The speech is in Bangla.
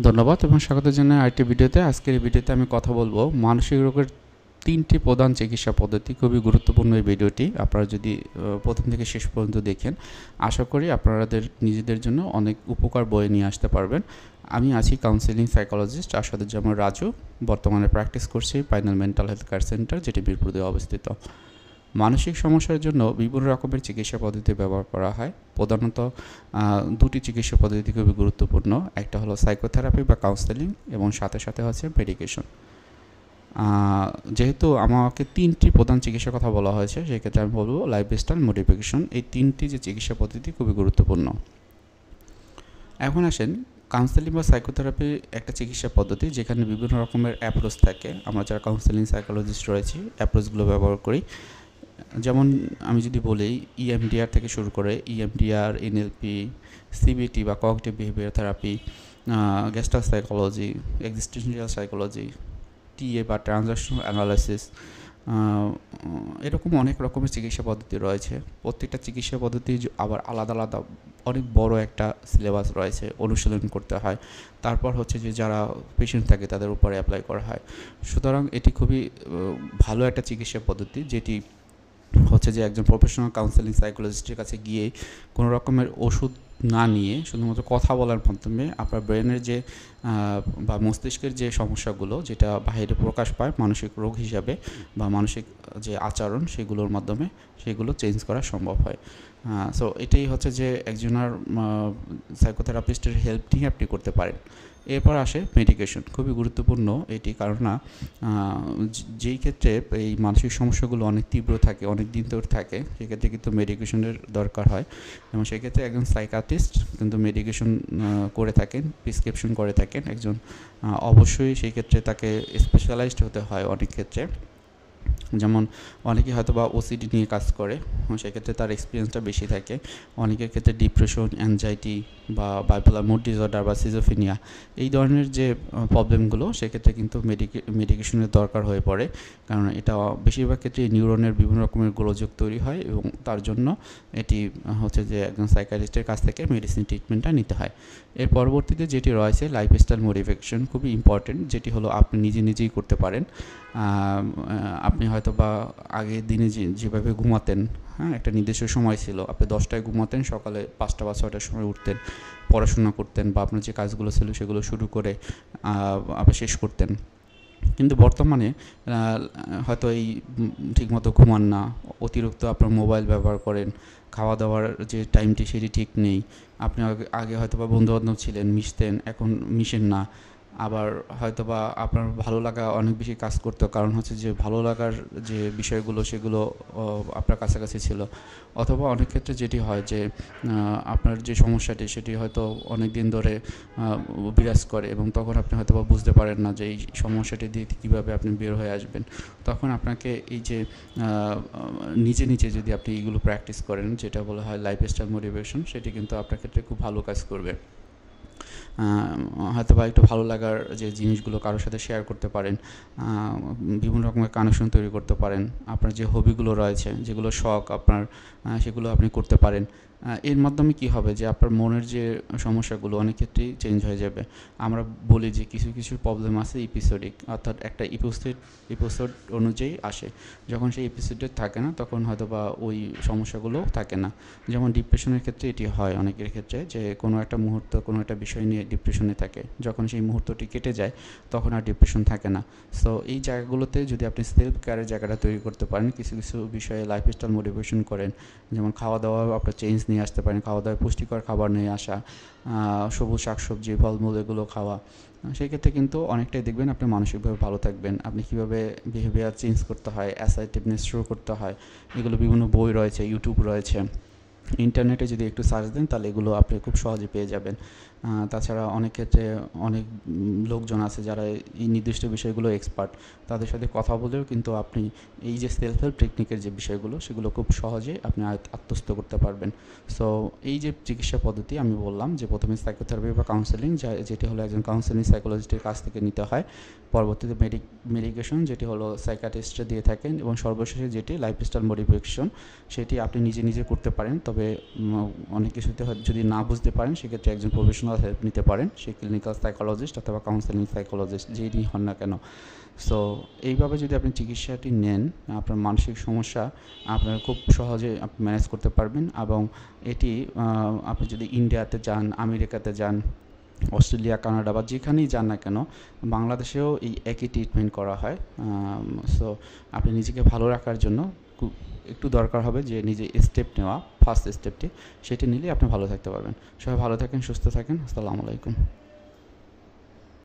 ধন্যবাদ এবং স্বাগত জানাই আরেকটি ভিডিওতে। আজকের এই ভিডিওতে আমি কথা বলবো মানসিক রোগের 3টি প্রধান চিকিৎসা পদ্ধতি। খুবই গুরুত্বপূর্ণ এই ভিডিওটি। আপনারা যদি প্রথম থেকে শেষ পর্যন্ত দেখেন, আশা করি আপনাদের নিজেদের জন্য অনেক উপকার বয়ে নিয়ে আসতে পারবেন। আমি আছি কাউন্সেলিং সাইকোলজিস্ট আসাদুজ্জামান রাজু। বর্তমানে প্র্যাকটিস করছি পাইনাল মেন্টাল হেলথ কেয়ার সেন্টার, যেটি মিরপুরে অবস্থিত। মানসিক সমস্যার জন্য বিভিন্ন রকমের চিকিৎসা পদ্ধতি ব্যবহার করা হয়। প্রধানত দুটি চিকিৎসা পদ্ধতি খুবই গুরুত্বপূর্ণ। একটা হলো সাইকোথেরাপি বা কাউন্সেলিং, এবং সাথে সাথে হচ্ছে মেডিকেশন। যেহেতু আমাকে 3টি প্রধান চিকিৎসার কথা বলা হয়েছে, সেক্ষেত্রে আমি বলবো লাইফস্টাইল মডিফিকেশন। এই 3টি যে চিকিৎসা পদ্ধতি খুবই গুরুত্বপূর্ণ। এখন আসেন, কাউন্সেলিং বা সাইকোথেরাপি একটা চিকিৎসা পদ্ধতি যেখানে বিভিন্ন রকমের অ্যাপ্রোচ থাকে। আমরা যারা কাউন্সেলিং সাইকোলজিস্ট রয়েছি, অ্যাপ্রোচগুলো ব্যবহার করি। যেমন আমি যদি বলি, ইএমডিআর থেকে শুরু করে ইএমডিআর, এনএলপি, সিবিটি বা cognitive behaviour therapy, gestalt psychology, existential psychology, TA বা ট্রানজাকশনাল অ্যানালাইসিস, এরকম অনেক রকমের চিকিৎসা পদ্ধতি রয়েছে। প্রত্যেকটা চিকিৎসা পদ্ধতি আবার আলাদা আলাদা অনেক বড় একটা সিলেবাস রয়েছে, অনুশীলন করতে হয়। তারপর হচ্ছে যে যারা পেশেন্ট থাকে তাদের উপরে অ্যাপ্লাই করা হয়। সুতরাং এটি খুবই ভালো একটা চিকিৎসা পদ্ধতি, যেটি হচ্ছে যে একজন প্রফেশনাল কাউন্সেলিং সাইকোলজিস্টের কাছে গিয়ে কোনো রকমের ওষুধ না নিয়ে শুধুমাত্র কথা বলার মাধ্যমে আপনার ব্রেনের যে বা মস্তিষ্কের যে সমস্যাগুলো যেটা বাইরে প্রকাশ পায় মানসিক রোগ হিসাবে বা মানসিক যে আচরণ, সেগুলোর মাধ্যমে সেগুলো চেঞ্জ করা সম্ভব হয়। সো এটাই হচ্ছে যে একজনের সাইকোথেরাপিস্টের হেল্প নিয়ে আপনি করতে পারেন। এরপর আসে মেডিকেশন। খুবই গুরুত্বপূর্ণ এটি, কারণ যেই ক্ষেত্রে এই মানসিক সমস্যাগুলো অনেক তীব্র থাকে, অনেক দিন ধরে থাকে, সেক্ষেত্রে কিন্তু মেডিকেশনের দরকার হয়। এবং সেক্ষেত্রে একজন সাইকাট্রিস্ট কিন্তু মেডিকেশন করে থাকেন, প্রেসক্রিপশন করে থাকেন। একজন অবশ্যই সেই ক্ষেত্রে তাকে স্পেশালাইজড হতে হয় অনেক ক্ষেত্রে। যেমন অনেকে হয়তো বা ওসিডি নিয়ে কাজ করে, সেক্ষেত্রে তার এক্সপিরিয়েন্সটা বেশি থাকে। অনেকের ক্ষেত্রে ডিপ্রেশন, অ্যাংজাইটি বা বাইপোলার মুড ডিসঅর্ডার বা সিজোফ্রেনিয়া, এই ধরনের যে প্রবলেমগুলো, সেক্ষেত্রে কিন্তু মেডিকেশনের দরকার হয়ে পড়ে। কারণ এটা বেশিরভাগ ক্ষেত্রে নিউরনের বিভিন্ন রকমের গোলযোগ তৈরি হয়, এবং তার জন্য এটি হচ্ছে যে একজন সাইকিয়াট্রিস্টের কাছ থেকে মেডিসিন ট্রিটমেন্টটা নিতে হয়। এর পরবর্তীতে যেটি রয়েছে লাইফস্টাইল মডিফিকেশন, খুবই ইম্পর্টেন্ট, যেটি হলো আপনি নিজেই করতে পারেন। আপনি হয়তো বা আগের দিনে যেভাবে ঘুমাতেন, হ্যাঁ, একটা নির্দিষ্ট সময় ছিল, আপনি 10টায় ঘুমাতেন, সকালে 5টা বা 6টার সময় উঠতেন, পড়াশোনা করতেন বা আপনার যে কাজগুলো ছিল সেগুলো শুরু করে আপনি শেষ করতেন। কিন্তু বর্তমানে হয়তো এই ঠিকমতো ঘুমান না, অতিরিক্ত আপনার মোবাইল ব্যবহার করেন, খাওয়া দাওয়ার যে টাইমটি সেটি ঠিক নেই। আপনি আগে হয়তো বা বন্ধুবান্ধব ছিলেন, মিশতেন, এখন মিশেন না। আবার হয়তোবা আপনার ভালো লাগা অনেক বেশি কাজ করতো, কারণ হচ্ছে যে ভালো লাগার যে বিষয়গুলো সেগুলো আপনার কাছাকাছি ছিল। অথবা অনেক ক্ষেত্রে যেটি হয় যে আপনার যে সমস্যাটি সেটি হয়তো অনেক দিন ধরে বিরাজ করে, এবং তখন আপনি হয়তোবা বুঝতে পারেন না যে এই সমস্যাটি দিয়ে কীভাবে আপনি বের হয়ে আসবেন। তখন আপনাকে এই যে নিজে যদি আপনি এইগুলো প্র্যাকটিস করেন, যেটা বলা হয় লাইফস্টাইল মোটিভেশন, সেটি কিন্তু আপনার ক্ষেত্রে খুব ভালো কাজ করবে। হয়তো বা একটু ভালো লাগার যে জিনিসগুলো কারোর সাথে শেয়ার করতে পারেন, বিভিন্ন রকমের কানেকশন তৈরি করতে পারেন। আপনার যে হবিগুলো রয়েছে, যেগুলো শখ আপনার, সেগুলো আপনি করতে পারেন। এর মাধ্যমে কী হবে যে আপনার মনের যে সমস্যাগুলো অনেক ক্ষেত্রেই চেঞ্জ হয়ে যাবে। আমরা বলি যে কিছু প্রবলেম আছে এপিসোডিক, অর্থাৎ একটা এপিসোড অনুযায়ী আসে। যখন সেই এপিসোডে থাকে না, তখন হয়তো বা ওই সমস্যাগুলো থাকে না। যেমন ডিপ্রেশনের ক্ষেত্রে এটি হয় অনেকের ক্ষেত্রে, যে কোনো একটা মুহূর্ত কোনো একটা বিষয় নিয়ে ডিপ্রেশনে থাকে, যখন সেই মুহূর্তটি কেটে যায় তখন আর ডিপ্রেশন থাকে না। সো এই জায়গাগুলোতে যদি আপনি সেলফ কেয়ারের জায়গাটা তৈরি করতে পারেন, কিছু বিষয়ে লাইফস্টাইল মোটিভেশন করেন, যেমন খাওয়া দাওয়া আপনার চেঞ্জ নিয়ে আসতে পারেন, খাওয়া দাওয়ায় পুষ্টিকর খাবার নিয়ে আসা, সবুজ শাকসবজি, ফলমূল এগুলো খাওয়া, সেই ক্ষেত্রে কিন্তু অনেকটাই দেখবেন আপনি মানসিকভাবে ভালো থাকবেন। আপনি কীভাবে বিহেভিয়ার চেঞ্জ করতে হয়, অ্যাসার্টিভনেস শুরু করতে হয়, এগুলো বিভিন্ন বই রয়েছে, ইউটিউব রয়েছে, ইন্টারনেটে যদি একটু সার্চ দেন তাহলে এগুলো আপনি খুব সহজে পেয়ে যাবেন। তাছাড়া অনেক ক্ষেত্রে অনেক লোকজন আছে যারা এই নির্দিষ্ট বিষয়গুলো এক্সপার্ট, তাদের সাথে কথা বলেও কিন্তু আপনি এই যে সেলফ হেল্প টেকনিকের যে বিষয়গুলো সেগুলো খুব সহজে আপনি আত্মস্থ করতে পারবেন। সো এই যে চিকিৎসা পদ্ধতি আমি বললাম, যে প্রথমে সাইকোথেরাপি বা কাউন্সেলিং, যেটি হলো একজন কাউন্সেলিং সাইকোলজিস্টের কাছ থেকে নিতে হয়, পরবর্তীতে মেডিকেশন যেটি হলো সাইকিয়াট্রিস্টরা দিয়ে থাকেন, এবং সর্বশেষে যেটি লাইফস্টাইল মডিফিকেশন, সেটি আপনি নিজে করতে পারেন। তবে তবে অনেক কিছুতে যদি না বুঝতে পারেন সেক্ষেত্রে একজন প্রফেশনাল হেল্প নিতে পারেন, সে ক্লিনিক্যাল সাইকোলজিস্ট অথবা কাউন্সেলিং সাইকোলজিস্ট যেই হন না কেন। সো এইভাবে যদি আপনি চিকিৎসাটি নেন, আপনার মানসিক সমস্যা আপনার খুব সহজে আপনি ম্যানেজ করতে পারবেন। এবং এটি আপনি যদি ইন্ডিয়াতে যান, আমেরিকাতে যান, অস্ট্রেলিয়া, কানাডা বা যেখানেই যান না কেন, বাংলাদেশেও এই একই ট্রিটমেন্ট করা হয়। সো আপনি নিজেকে ভালো রাখার জন্য একটু দরকার হবে যে নিজে স্টেপ নেওয়া, ফার্স্ট স্টেপটি সেটি নিলেই আপনি ভালো থাকতে পারবেন। সবাই ভালো থাকেন, সুস্থ থাকেন। আসসালামু আলাইকুম।